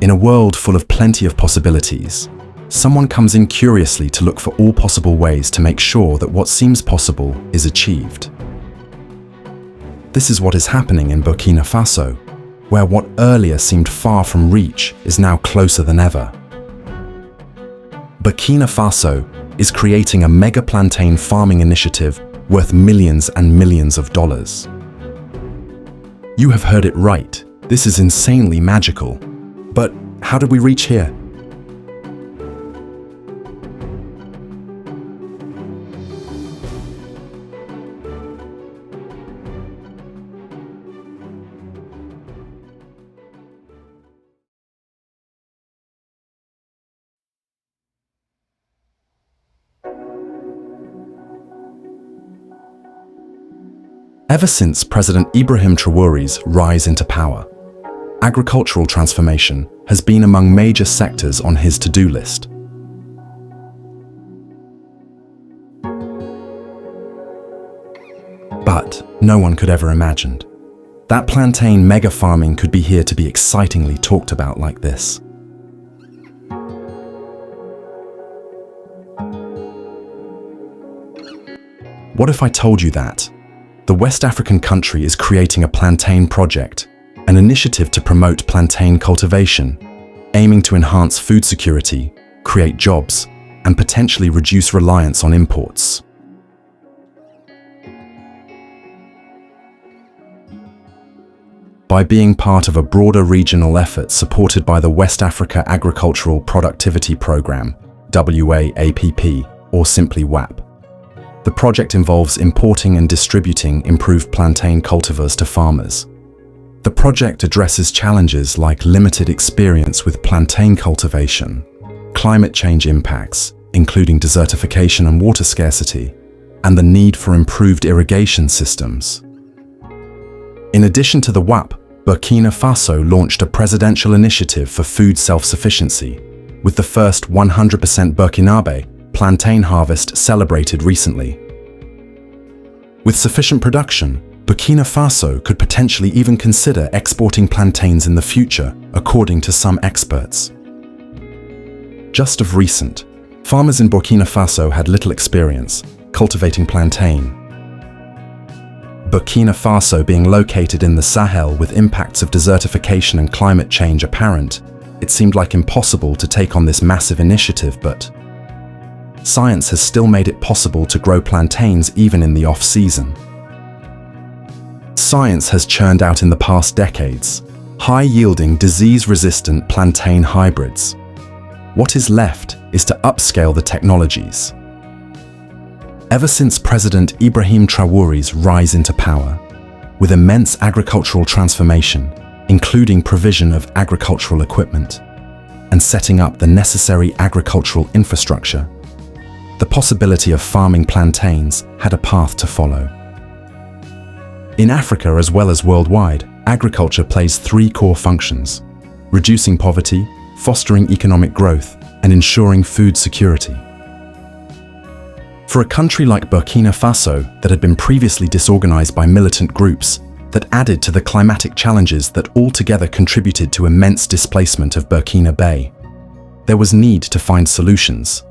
In a world full of plenty of possibilities, someone comes in curiously to look for all possible ways to make sure that what seems possible is achieved. This is what is happening in Burkina Faso, where what earlier seemed far from reach is now closer than ever. Burkina Faso is creating a mega plantain farming initiative worth millions and millions of dollars. You have heard it right. This is insanely magical. But how did we reach here? Ever since President Ibrahim Traore's rise into power, agricultural transformation has been among major sectors on his to-do list. But no one could ever imagined that plantain mega farming could be here to be excitingly talked about like this. What if I told you that the West African country is creating a plantain project, an initiative to promote plantain cultivation, aiming to enhance food security, create jobs, and potentially reduce reliance on imports? By being part of a broader regional effort supported by the West Africa Agricultural Productivity Programme, WAAPP, or simply WAP. The project involves importing and distributing improved plantain cultivars to farmers. The project addresses challenges like limited experience with plantain cultivation, climate change impacts, including desertification and water scarcity, and the need for improved irrigation systems. In addition to the WAP, Burkina Faso launched a presidential initiative for food self-sufficiency, with the first 100% Burkinabe plantain harvest celebrated recently. With sufficient production, Burkina Faso could potentially even consider exporting plantains in the future, according to some experts. Just of recent, farmers in Burkina Faso had little experience cultivating plantain. Burkina Faso being located in the Sahel with impacts of desertification and climate change apparent, it seemed like impossible to take on this massive initiative, but science has still made it possible to grow plantains even in the off-season. Science has churned out in the past decades high-yielding, disease-resistant plantain hybrids. What is left is to upscale the technologies. Ever since President Ibrahim Traore's rise into power, with immense agricultural transformation, including provision of agricultural equipment, and setting up the necessary agricultural infrastructure, the possibility of farming plantains had a path to follow. In Africa as well as worldwide, agriculture plays three core functions: reducing poverty, fostering economic growth, and ensuring food security. For a country like Burkina Faso that had been previously disorganized by militant groups that added to the climatic challenges that altogether contributed to immense displacement of Burkina Faso, there was need to find solutions.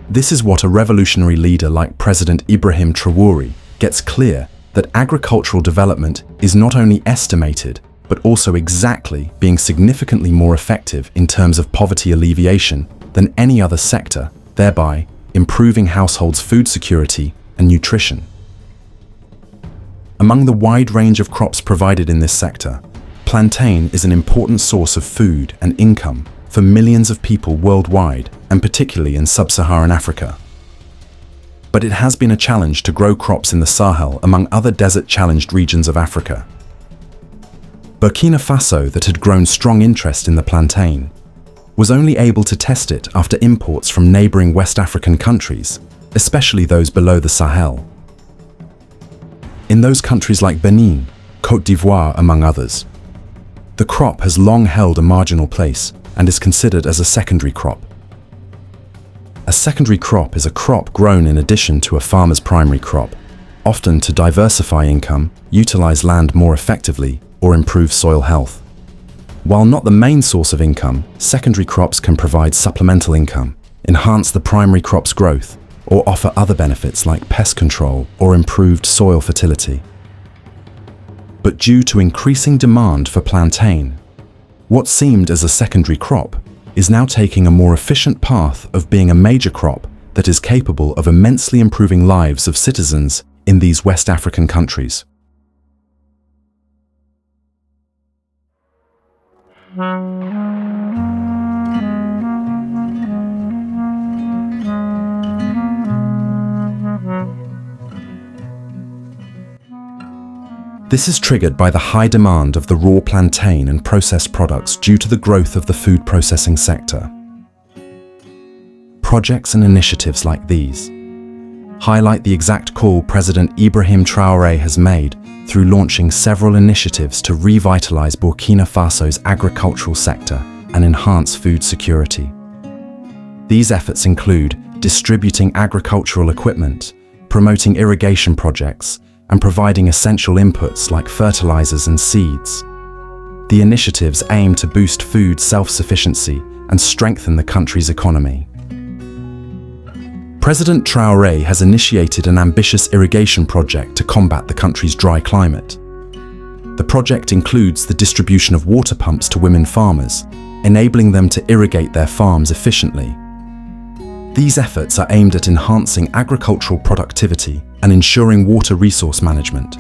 This is what a revolutionary leader like President Ibrahim Traore gets clear: that agricultural development is not only estimated, but also exactly being significantly more effective in terms of poverty alleviation than any other sector, thereby improving households' food security and nutrition. Among the wide range of crops provided in this sector, plantain is an important source of food and income for millions of people worldwide, and particularly in sub-Saharan Africa. But it has been a challenge to grow crops in the Sahel among other desert-challenged regions of Africa. Burkina Faso, that had grown strong interest in the plantain, was only able to test it after imports from neighboring West African countries, especially those below the Sahel. In those countries like Benin, Côte d'Ivoire, among others, the crop has long held a marginal place and is considered as a secondary crop. A secondary crop is a crop grown in addition to a farmer's primary crop, often to diversify income, utilize land more effectively, or improve soil health. While not the main source of income, secondary crops can provide supplemental income, enhance the primary crop's growth, or offer other benefits like pest control or improved soil fertility. But due to increasing demand for plantain, what seemed as a secondary crop is now taking a more efficient path of being a major crop that is capable of immensely improving lives of citizens in these West African countries. This is triggered by the high demand of the raw plantain and processed products due to the growth of the food processing sector. Projects and initiatives like these highlight the exact call President Ibrahim Traore has made through launching several initiatives to revitalize Burkina Faso's agricultural sector and enhance food security. These efforts include distributing agricultural equipment, promoting irrigation projects, and providing essential inputs like fertilizers and seeds. The initiatives aim to boost food self-sufficiency and strengthen the country's economy. President Traore has initiated an ambitious irrigation project to combat the country's dry climate. The project includes the distribution of water pumps to women farmers, enabling them to irrigate their farms efficiently. These efforts are aimed at enhancing agricultural productivity and ensuring water resource management.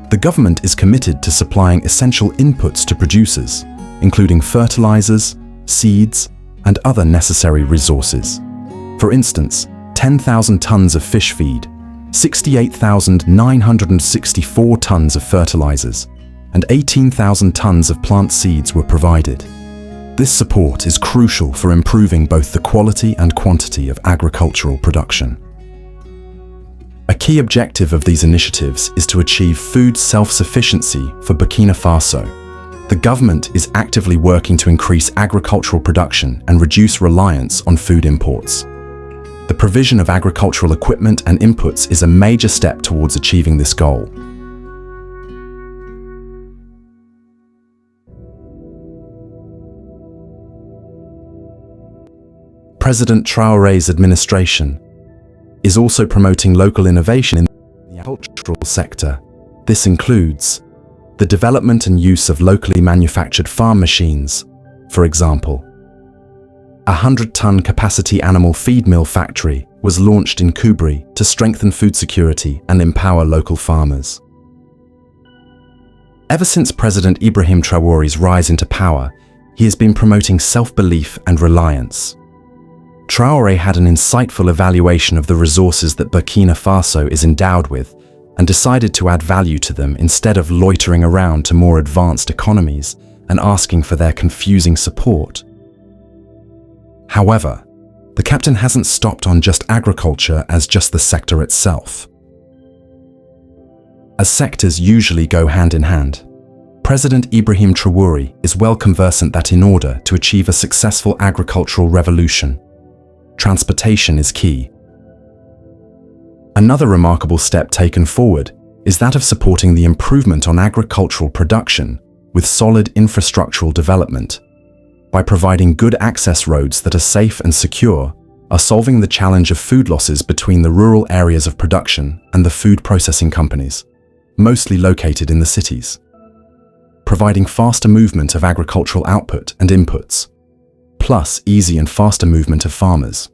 The government is committed to supplying essential inputs to producers, including fertilizers, seeds, and other necessary resources. For instance, 10,000 tons of fish feed, 68,964 tons of fertilizers, and 18,000 tons of plant seeds were provided. This support is crucial for improving both the quality and quantity of agricultural production. A key objective of these initiatives is to achieve food self-sufficiency for Burkina Faso. The government is actively working to increase agricultural production and reduce reliance on food imports. The provision of agricultural equipment and inputs is a major step towards achieving this goal. President Traore's administration is also promoting local innovation in the agricultural sector. This includes the development and use of locally manufactured farm machines. For example, a 100-ton capacity animal feed mill factory was launched in Kubri to strengthen food security and empower local farmers. Ever since President Ibrahim Traore's rise into power, he has been promoting self-belief and reliance. Traore had an insightful evaluation of the resources that Burkina Faso is endowed with and decided to add value to them instead of loitering around to more advanced economies and asking for their confusing support. However, the captain hasn't stopped on just agriculture as just the sector itself. As sectors usually go hand in hand, President Ibrahim Traore is well conversant that in order to achieve a successful agricultural revolution, transportation is key. Another remarkable step taken forward is that of supporting the improvement on agricultural production with solid infrastructural development. By providing good access roads that are safe and secure, are solving the challenge of food losses between the rural areas of production and the food processing companies, mostly located in the cities. Providing faster movement of agricultural output and inputs, plus easy and faster movement of farmers.